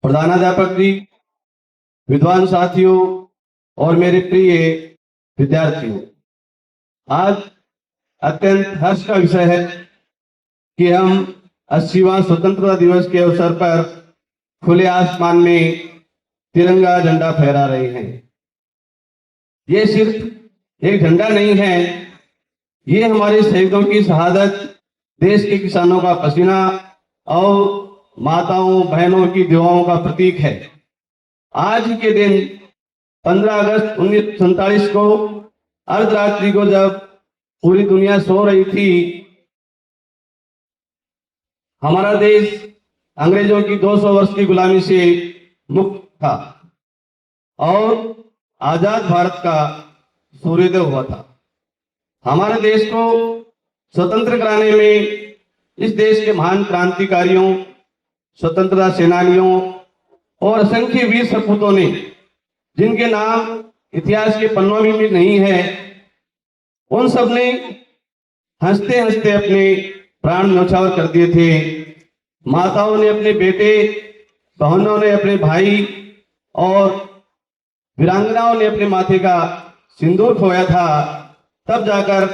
प्रधानाध्यापक जी, विद्वान साथियों और मेरे प्रिय विद्यार्थियों, आज अत्यंत हर्ष का विषय है कि हम 80वां स्वतंत्रता दिवस के अवसर पर खुले आसमान में तिरंगा झंडा फहरा रहे हैं। ये सिर्फ एक झंडा नहीं है, ये हमारे शहीदों की शहादत, देश के किसानों का पसीना और माताओं बहनों की दुआओं का प्रतीक है। आज के दिन 15 अगस्त 1947 को अर्धरात्रि को जब पूरी दुनिया सो रही थी, हमारा देश अंग्रेजों की 200 वर्ष की गुलामी से मुक्त था और आजाद भारत का सूर्योदय हुआ था। हमारे देश को स्वतंत्र कराने में इस देश के महान क्रांतिकारियों, स्वतंत्रता सेनानियों और असंख्य वीर सपूतों ने, जिनके नाम इतिहास के पन्नों में नहीं है, उन सब ने हंसते हंसते अपने प्राण न्यौछावर कर दिए थे। माताओं ने अपने बेटे, बहनों ने अपने भाई और वीरांगनाओं ने अपने माथे का सिंदूर खोया था। तब जाकर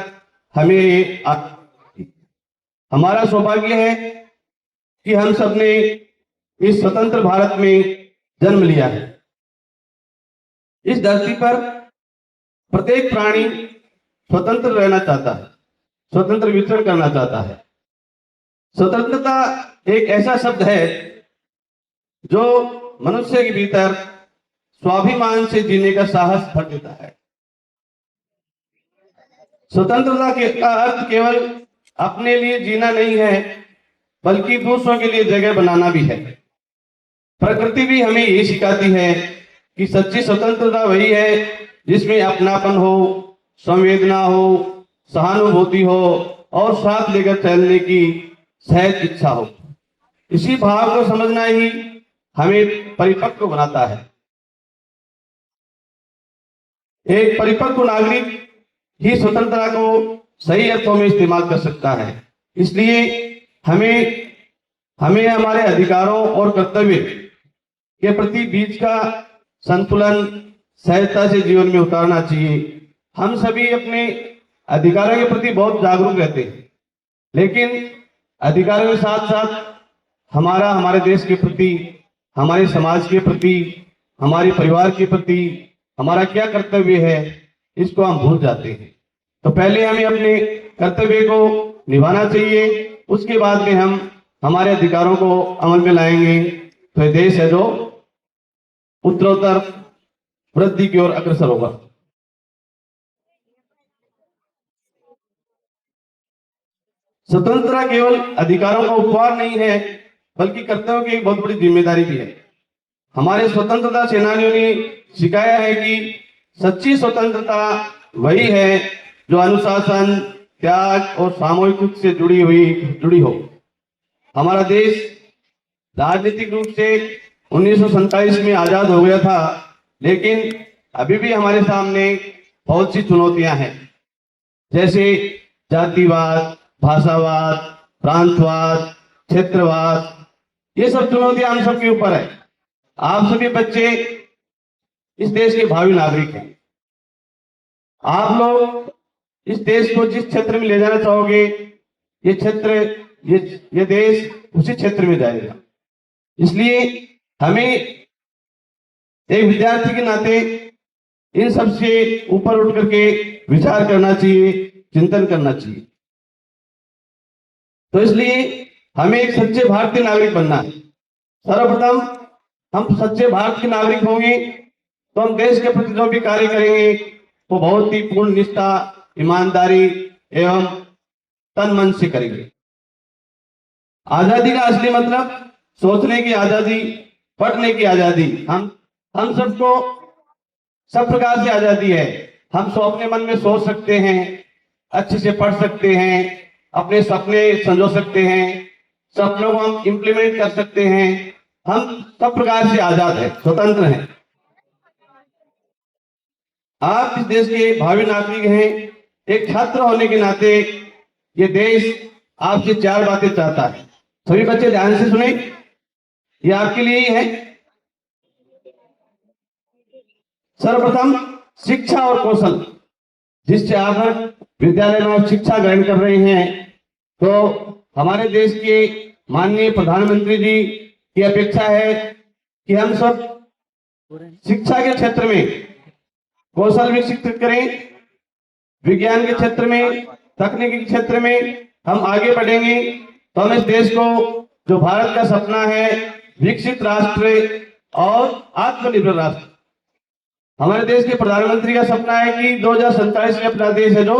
हमें हमारा सौभाग्य है कि हम सब ने इस स्वतंत्र भारत में जन्म लिया है। इस धरती पर प्रत्येक प्राणी स्वतंत्र रहना चाहता है, स्वतंत्र विचरण करना चाहता है। स्वतंत्रता एक ऐसा शब्द है जो मनुष्य के भीतर स्वाभिमान से जीने का साहस भर देता है। स्वतंत्रता का अर्थ केवल अपने लिए जीना नहीं है, बल्कि दूसरों के लिए जगह बनाना भी है। प्रकृति भी हमें ये सिखाती है कि सच्ची स्वतंत्रता वही है जिसमें अपनापन हो, संवेदना हो, सहानुभूति हो और साथ लेकर चलने की सहज इच्छा हो। इसी भाव को समझना ही हमें परिपक्व बनाता है। एक परिपक्व नागरिक ही स्वतंत्रता को सही अर्थों में इस्तेमाल कर सकता है। इसलिए हमें हमारे अधिकारों और कर्तव्य के प्रति बीच का संतुलन सहजता से जीवन में उतारना चाहिए। हम सभी अपने अधिकारों के प्रति बहुत जागरूक रहते हैं, लेकिन अधिकारों के साथ साथ हमारे देश के प्रति, हमारे समाज के प्रति, हमारे परिवार के प्रति हमारा क्या कर्तव्य है, इसको हम भूल जाते हैं। तो पहले हमें अपने कर्तव्य को निभाना चाहिए, उसके बाद में हम हमारे अधिकारों को अमल में लाएंगे तो ये देश है जो उत्तरोत्तर वृद्धि की ओर अग्रसर होगा। स्वतंत्रता केवल अधिकारों का उपहार नहीं है, बल्कि कर्तव्यों की एक बहुत बड़ी जिम्मेदारी भी है। हमारे स्वतंत्रता सेनानियों ने सिखाया है कि सच्ची स्वतंत्रता वही है जो अनुशासन, त्याग और सामूहिक सुख से जुड़ी हो। हमारा देश राजनीतिक रूप से 1947 में आजाद हो गया था, लेकिन अभी भी हमारे सामने बहुत सी चुनौतियां हैं, जैसे जातिवाद, भाषावाद, प्रांतवाद, क्षेत्रवाद। ये सब चुनौतियां हम सबके ऊपर है। आप सभी बच्चे इस देश के भावी नागरिक हैं। आप लोग इस देश को जिस क्षेत्र में ले जाना चाहोगे, ये क्षेत्र, ये देश उसी क्षेत्र में जाएगा। इसलिए हमें एक विद्यार्थी के नाते इन सब से ऊपर उठ करके विचार करना चाहिए, चिंतन करना चाहिए। तो इसलिए हमें एक सच्चे भारतीय नागरिक बनना है। सर्वप्रथम हम सच्चे भारत के नागरिक होंगे तो हम देश के प्रति जो भी कार्य करेंगे वो बहुत ही पूर्ण निष्ठा, ईमानदारी एवं तन मन से करेंगे। आजादी का असली मतलब सोचने की आजादी, पढ़ने की आजादी। हम सबको सब प्रकार से आजादी है। हम सब अपने मन में सोच सकते हैं, अच्छे से पढ़ सकते हैं, अपने सपने संजो सकते हैं, सपनों को हम इंप्लीमेंट कर सकते हैं। हम सब प्रकार से आजाद हैं, स्वतंत्र हैं। आप इस देश के भावी नागरिक हैं। एक छात्र होने के नाते ये देश आपसे 4 बातें चाहता है। सभी बच्चे ध्यान से सुने, ये आपके लिए ही है। सर्वप्रथम शिक्षा और कौशल, जिससे आप विद्यालय में शिक्षा ग्रहण कर रहे हैं, तो हमारे देश के माननीय प्रधानमंत्री जी की अपेक्षा है कि हम सब शिक्षा के क्षेत्र में कौशल विकसित करें, विज्ञान के क्षेत्र में, तकनीकी के क्षेत्र में हम आगे बढ़ेंगे तो हम इस देश को, जो भारत का सपना है विकसित राष्ट्र और आत्मनिर्भर राष्ट्र, हमारे देश के प्रधानमंत्री का सपना है कि 2047 में अपना देश है जो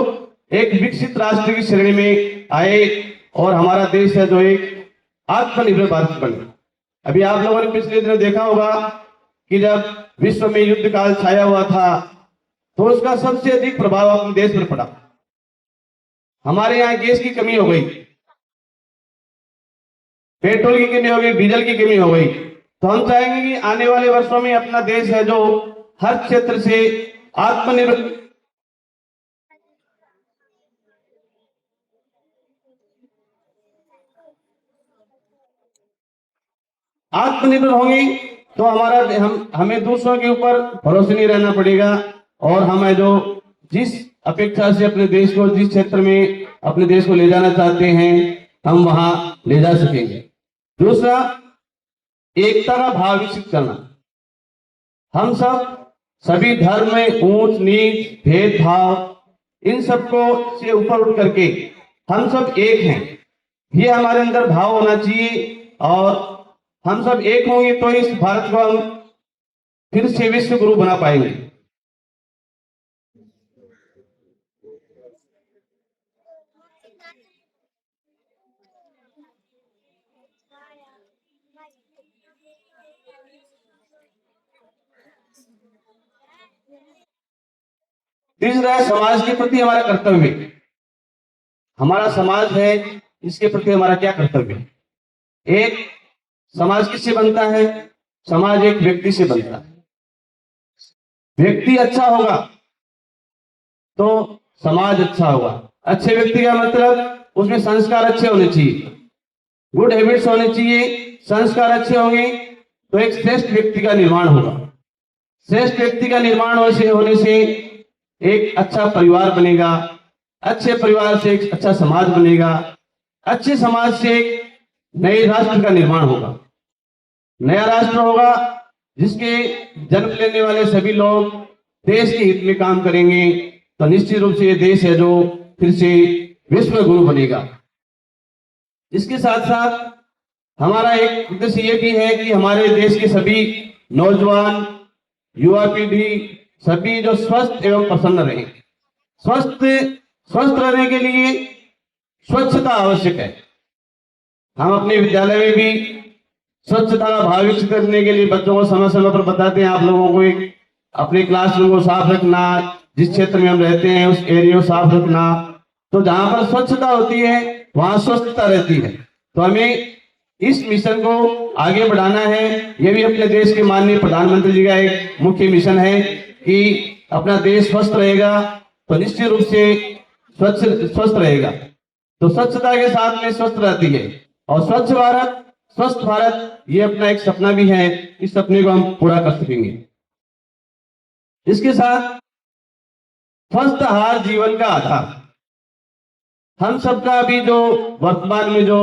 एक विकसित राष्ट्र की श्रेणी में आए और हमारा देश है जो एक आत्मनिर्भर भारत बने। अभी आप लोगों ने पिछले दिनों देखा होगा कि जब विश्व में युद्ध काल छाया हुआ था तो उसका सबसे अधिक प्रभाव अपने देश पर पड़ा। हमारे यहाँ गैस की कमी हो गई, पेट्रोल की कमी हो गई, डीजल की कमी हो गई, तो हम चाहेंगे कि आने वाले वर्षों में अपना देश है जो हर क्षेत्र से आत्मनिर्भर होंगे तो हमें दूसरों के ऊपर भरोसे नहीं रहना पड़ेगा और हमें जो जिस अपेक्षा से अपने देश को, जिस क्षेत्र में अपने देश को ले जाना चाहते हैं, हम वहां ले जा सकेंगे। दूसरा, एकता का भाव विकसित करना। हम सब सभी धर्म में ऊंच नीच भेदभाव इन सबको से ऊपर उठ करके हम सब एक हैं, ये हमारे अंदर भाव होना चाहिए और हम सब एक होंगे तो इस भारत को हम फिर से विश्व गुरु बना पाएंगे। तीसरा है समाज के प्रति हमारा कर्तव्य। हमारा समाज है, इसके प्रति हमारा क्या कर्तव्य है? एक समाज किससे बनता है? समाज एक व्यक्ति से बनता है। व्यक्ति अच्छा होगा तो समाज अच्छा होगा। अच्छे व्यक्ति का मतलब उसमें संस्कार अच्छे होने चाहिए, गुड हैबिट्स होने चाहिए। संस्कार अच्छे होंगे तो एक श्रेष्ठ व्यक्ति का निर्माण होगा। श्रेष्ठ व्यक्ति का निर्माण होने से एक अच्छा परिवार बनेगा, अच्छे परिवार से एक अच्छा समाज बनेगा, अच्छे समाज से एक नए राष्ट्र का निर्माण होगा। नया राष्ट्र होगा जिसके जन्म लेने वाले सभी लोग देश के हित में काम करेंगे तो निश्चित रूप से ये देश है जो फिर से विश्व गुरु बनेगा। इसके साथ साथ हमारा एक उद्देश्य ये भी है कि हमारे देश के सभी नौजवान, युवा पीढ़ी सभी जो स्वस्थ एवं प्रसन्न रहे। स्वस्थ रहने के लिए स्वच्छता आवश्यक है। हम अपने विद्यालय में भी स्वच्छता का भाव विकसित करने के लिए बच्चों को समय समय पर बताते हैं। आप लोगों को एक अपने क्लासरूम को साफ रखना, जिस क्षेत्र में हम रहते हैं उस एरिया को साफ रखना, तो जहां पर स्वच्छता होती है वहां स्वस्थता रहती है। तो हमें इस मिशन को आगे बढ़ाना है। यह भी अपने देश के माननीय प्रधानमंत्री जी का एक मुख्य मिशन है कि अपना देश स्वस्थ रहेगा तो निश्चित रूप से स्वस्थ रहेगा। तो स्वच्छता के साथ में स्वस्थ रहती है और स्वच्छ भारत, स्वस्थ भारत ये अपना एक सपना भी है। इस सपने को हम पूरा कर सकेंगे। इसके साथ स्वस्थ आहार जीवन का आधार। हम सबका अभी जो वर्तमान में जो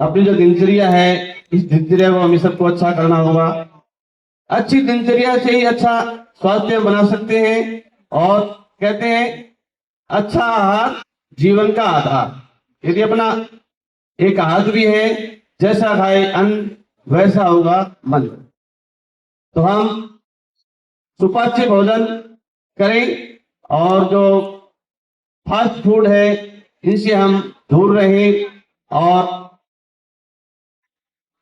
अपनी जो दिनचर्या है, इस दिनचर्या को हमें सबको अच्छा करना होगा। अच्छी दिनचर्या से ही अच्छा स्वास्थ्य बना सकते हैं और कहते हैं अच्छा आहार जीवन का आधार। यदि अपना एक आहार भी है, जैसा खाए अन्न वैसा होगा मन, तो हम सुपाच्य भोजन करें और जो फास्ट फूड है इनसे हम दूर रहें और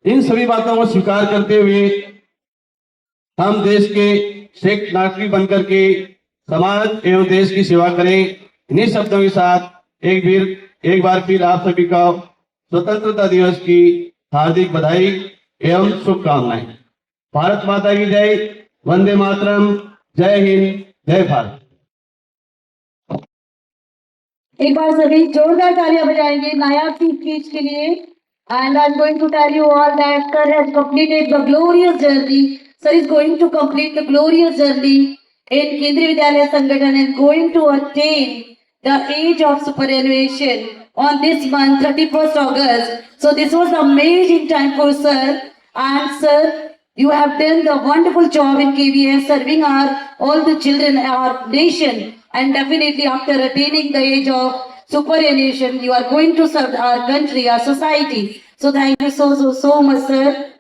इन सभी बातों को स्वीकार करते हुए हम देश के श्रेष्ठ नागरिक बनकर के समाज एवं देश की सेवा करें। इन्हीं शब्दों के साथ एक बार फिर आप सभी का स्वतंत्रता दिवस की हार्दिक बधाई एवं शुभकामनाएं। भारत माता की जय, वंदे मातरम, जय हिंद, जय भारत। एक बार सभी जोरदार तालियां बजाएंगे नायाब की स्पीच के लिए। And I'm going to tell you all that Kar has completed the glorious journey sir is going to complete the glorious journey in Kendriya Vidyalaya Sangathan and going to attain the age of superannuation on this month, 31st August. So this was amazing time for sir. And sir, you have done the wonderful job in KVS, serving all the children, our nation. And definitely after attaining the age of superannuation, you are going to serve our country, our society. So thank you so much, sir.